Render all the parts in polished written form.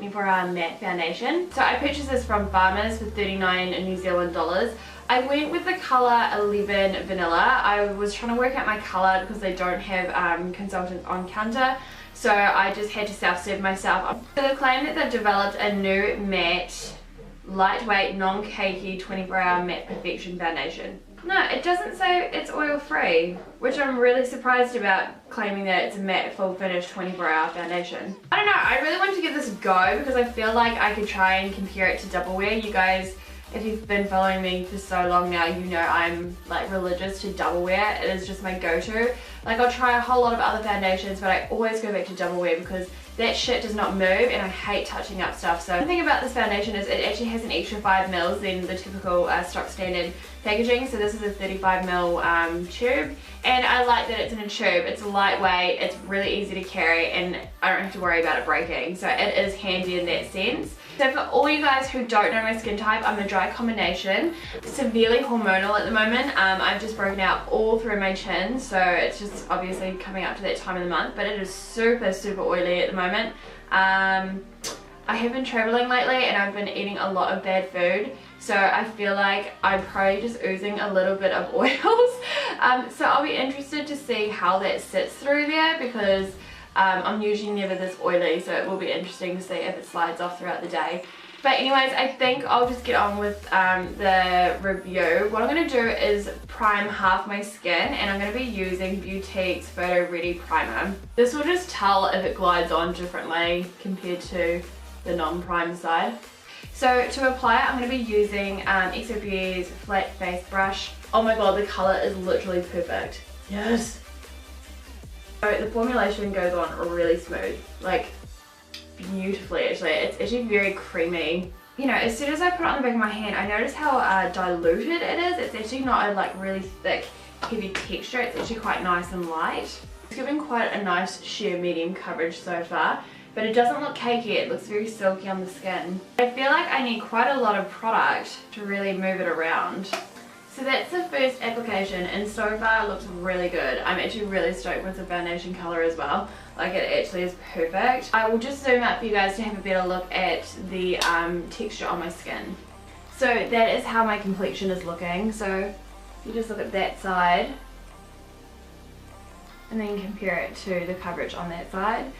24-hour matte foundation. So I purchased this from Farmers for 39 New Zealand dollars. I went with the colour 11 Vanilla. I was trying to work out my colour because they don't have consultants on counter, so I just had to self-serve myself. So they claim that they've developed a new matte, lightweight, non-cakey 24-hour matte perfection foundation. No, it doesn't say it's oil-free, which I'm really surprised about, claiming that it's a matte full finish 24-hour foundation. I don't know, I really wanted to give this a go because I feel like I could try and compare it to Double Wear. You guys, if you've been following me for so long now, you know I'm like religious to Double Wear. It is just my go-to. Like, I'll try a whole lot of other foundations, but I always go back to Double Wear because that shit does not move and I hate touching up stuff. So the thing about this foundation is it actually has an extra 5 mils than the typical stock standard packaging. So this is a 35 mil tube, and I like that it's in a tube. It's lightweight, it's really easy to carry, and I don't have to worry about it breaking. So it is handy in that sense. So for all you guys who don't know my skin type, I'm a dry combination, severely hormonal at the moment. I've just broken out all through my chin, so it's just obviously coming up to that time of the month, but it is super, super oily at the moment. I have been traveling lately and I've been eating a lot of bad food, so I feel like I'm probably just oozing a little bit of oils. So I'll be interested to see how that sits through there, because I'm usually never this oily, so it will be interesting to see if it slides off throughout the day. But anyways, I think I'll just get on with the review. What I'm going to do is prime half my skin, and I'm going to be using Beautique's Photo Ready Primer. This will just tell if it glides on differently compared to the non-prime side. So to apply it, I'm going to be using XOP's Flat Face Brush. Oh my god, the colour is literally perfect. Yes! So the formulation goes on really smooth, like beautifully actually. It's actually very creamy. You know, as soon as I put it on the back of my hand, I notice how diluted it is. It's actually not a like really thick, heavy texture. It's actually quite nice and light. It's giving quite a nice sheer medium coverage so far, but it doesn't look cakey. It looks very silky on the skin. I feel like I need quite a lot of product to really move it around. So that's the first application, and so far it looks really good. I'm actually really stoked with the foundation colour as well. Like, it actually is perfect. I will just zoom out for you guys to have a better look at the texture on my skin. So that is how my complexion is looking. So you just look at that side and then compare it to the coverage on that side.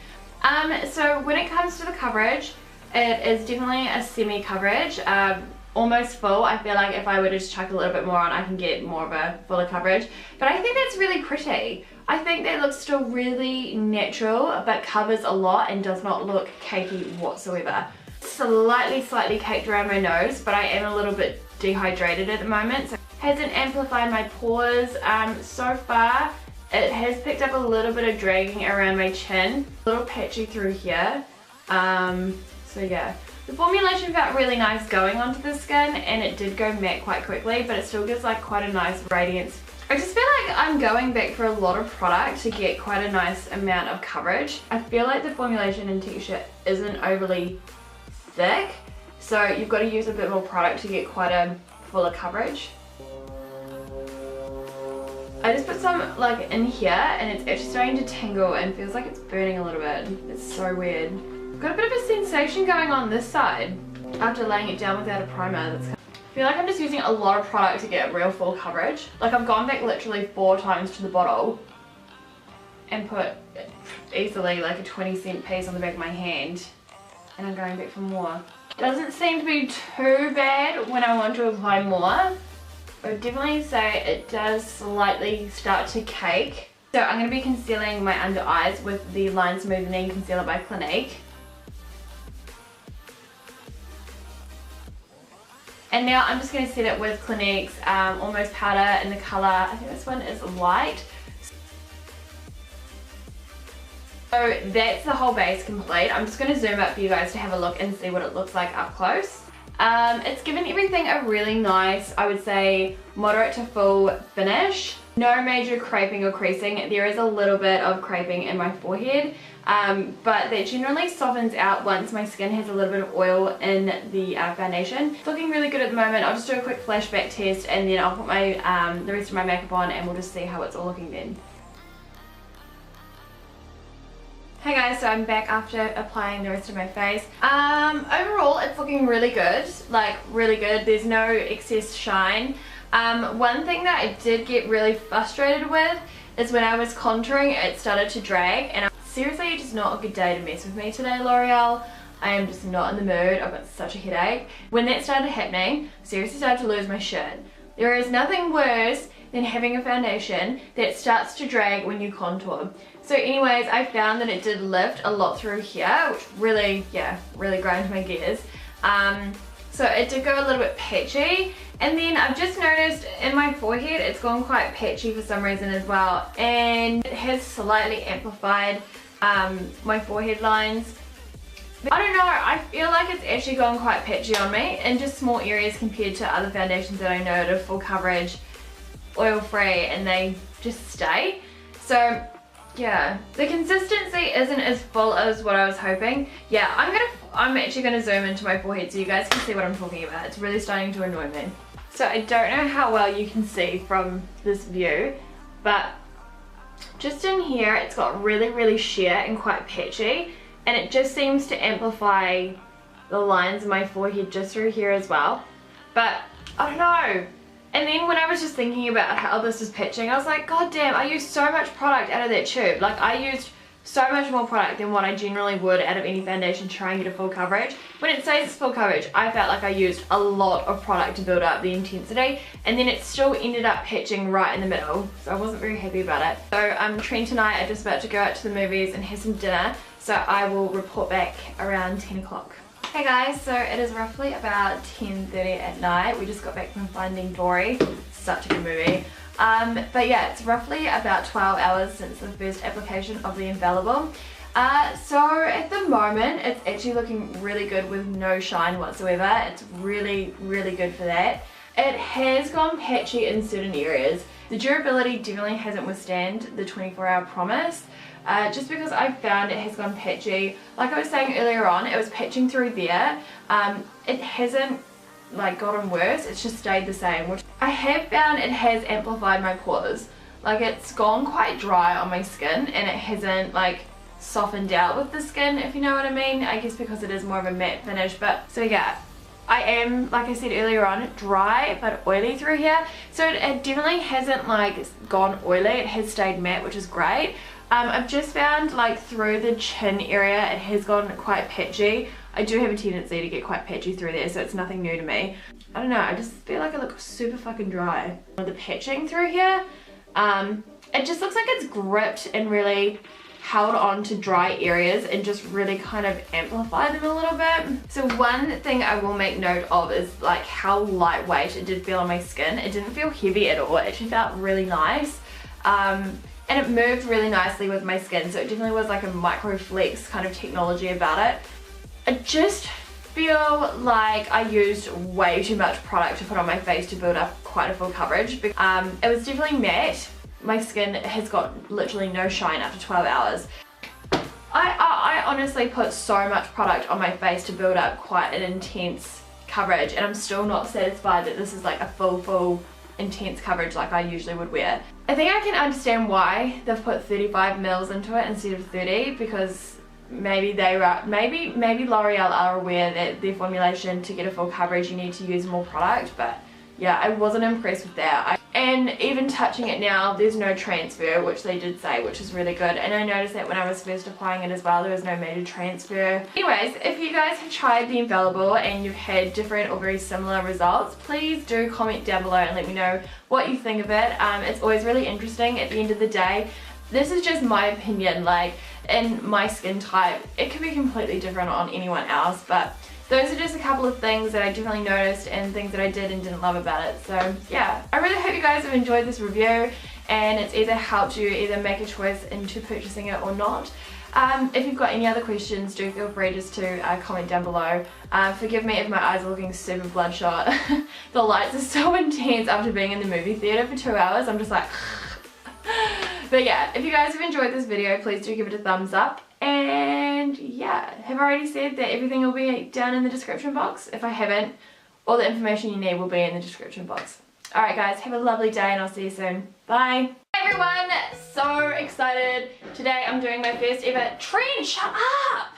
So when it comes to the coverage, it is definitely a semi coverage. Almost full. I feel like if I were to just chuck a little bit more on, I can get more of a fuller coverage. But I think that's really pretty. I think that looks still really natural, but covers a lot and does not look cakey whatsoever. Slightly caked around my nose, but I am a little bit dehydrated at the moment, so it hasn't amplified my pores. So far, it has picked up a little bit of dragging around my chin, a little patchy through here. So yeah. The formulation felt really nice going onto the skin, and it did go matte quite quickly, but it still gives like quite a nice radiance. I just feel like I'm going back for a lot of product to get quite a nice amount of coverage. I feel like the formulation and texture isn't overly thick, so you've got to use a bit more product to get quite a fuller coverage. I just put some like in here, and it's actually starting to tingle and feels like it's burning a little bit. It's so weird. Got a bit of a sensation going on this side after laying it down without a primer. I feel like I'm just using a lot of product to get real full coverage. Like, I've gone back literally 4 times to the bottle and put easily like a 20-cent piece on the back of my hand, and I'm going back for more. Doesn't seem to be too bad when I want to apply more. I would definitely say it does slightly start to cake. So I'm going to be concealing my under eyes with the Line Smoothing Concealer by Clinique. And now I'm just going to set it with Clinique's Almost Powder in the colour, I think this one is light. So that's the whole base complete. I'm just going to zoom up for you guys to have a look and see what it looks like up close. It's given everything a really nice, I would say, moderate to full finish. No major creping or creasing. There is a little bit of creping in my forehead, but that generally softens out once my skin has a little bit of oil in the foundation. It's looking really good at the moment. I'll just do a quick flashback test, and then I'll put my the rest of my makeup on, and we'll just see how it's all looking then. Hey guys, so I'm back after applying the rest of my face. Overall it's looking really good, like really good. There's no excess shine. One thing that I did get really frustrated with is when I was contouring it started to drag, and seriously it's just not a good day to mess with me today, L'Oreal. I am just not in the mood. I've got such a headache. When that started happening, seriously started to lose my shit. There is nothing worse than having a foundation that starts to drag when you contour. So anyways, I found that it did lift a lot through here, which really, yeah, really grind my gears. So it did go a little bit patchy, and then I've just noticed in my forehead it's gone quite patchy for some reason as well, and it has slightly amplified my forehead lines. I don't know, I feel like it's actually gone quite patchy on me in just small areas compared to other foundations that I know that are full coverage, oil free, and they just stay. So yeah, the consistency isn't as full as what I was hoping. Yeah, I'm actually gonna zoom into my forehead so you guys can see what I'm talking about. It's really starting to annoy me. So I don't know how well you can see from this view, but just in here it's got really sheer and quite patchy, and it just seems to amplify the lines of my forehead just through here as well. But I don't know. And then when I was just thinking about how this is patching, I was like, god damn, I used so much product out of that tube. Like, I used so much more product than what I generally would out of any foundation to try and get a full coverage. When it says it's full coverage, I felt like I used a lot of product to build up the intensity, and then it still ended up patching right in the middle, so I wasn't very happy about it. So Trent and I are just about to go out to the movies and have some dinner, so I will report back around 10 o'clock. Hey guys, so it is roughly about 10:30 at night. We just got back from Finding Dory. Such a good movie. But yeah, it's roughly about 12 hours since the first application of the Infallible. So at the moment, it's actually looking really good with no shine whatsoever. It's really good for that. It has gone patchy in certain areas. The durability definitely hasn't withstood the 24-hour promise. Just because I found it has gone patchy. Like I was saying earlier on, it was patching through there. It hasn't like gotten worse, it's just stayed the same, which I have found it has amplified my pores. Like, it's gone quite dry on my skin and it hasn't like softened out with the skin, if you know what I mean. I guess because it is more of a matte finish. But so yeah, I am, like I said earlier on, dry but oily through here. So it definitely hasn't like gone oily, it has stayed matte, which is great. I've just found like through the chin area it has gone quite patchy. I do have a tendency to get quite patchy through there, so it's nothing new to me. I don't know, I just feel like I look super fucking dry. The patching through here, it just looks like it's gripped and really held on to dry areas and just really kind of amplified them a little bit. So one thing I will make note of is like how lightweight it did feel on my skin. It didn't feel heavy at all, it actually felt really nice. And it moved really nicely with my skin, so it definitely was like a micro flex kind of technology about it. I just feel like I used way too much product to put on my face to build up quite a full coverage. It was definitely matte. My skin has got literally no shine after 12 hours. I honestly put so much product on my face to build up quite an intense coverage, and I'm still not satisfied that this is like a full intense coverage like I usually would wear. I think I can understand why they've put 35 mils into it instead of 30, because maybe L'Oreal are aware that their formulation, to get a full coverage you need to use more product. But yeah, I wasn't impressed with that. And even touching it now, there's no transfer, which they did say, which is really good. And I noticed that when I was first applying it as well, there was no major transfer. Anyways, if you guys have tried the Infallible and you've had different or very similar results, please do comment down below and let me know what you think of it. It's always really interesting. At the end of the day, this is just my opinion. Like, in my skin type, it could be completely different on anyone else, but those are just a couple of things that I definitely noticed and things that I did and didn't love about it. So yeah, I really hope you guys have enjoyed this review and it's either helped you either make a choice into purchasing it or not. If you've got any other questions, do feel free just to comment down below. Forgive me if my eyes are looking super bloodshot. The lights are so intense after being in the movie theatre for 2 hours. I'm just like But yeah, if you guys have enjoyed this video, please do give it a thumbs up. And yeah, have I already said that everything will be down in the description box? If I haven't, all the information you need will be in the description box. Alright guys, have a lovely day and I'll see you soon. Bye! Hey everyone, so excited. Today I'm doing my first ever trend, shut up!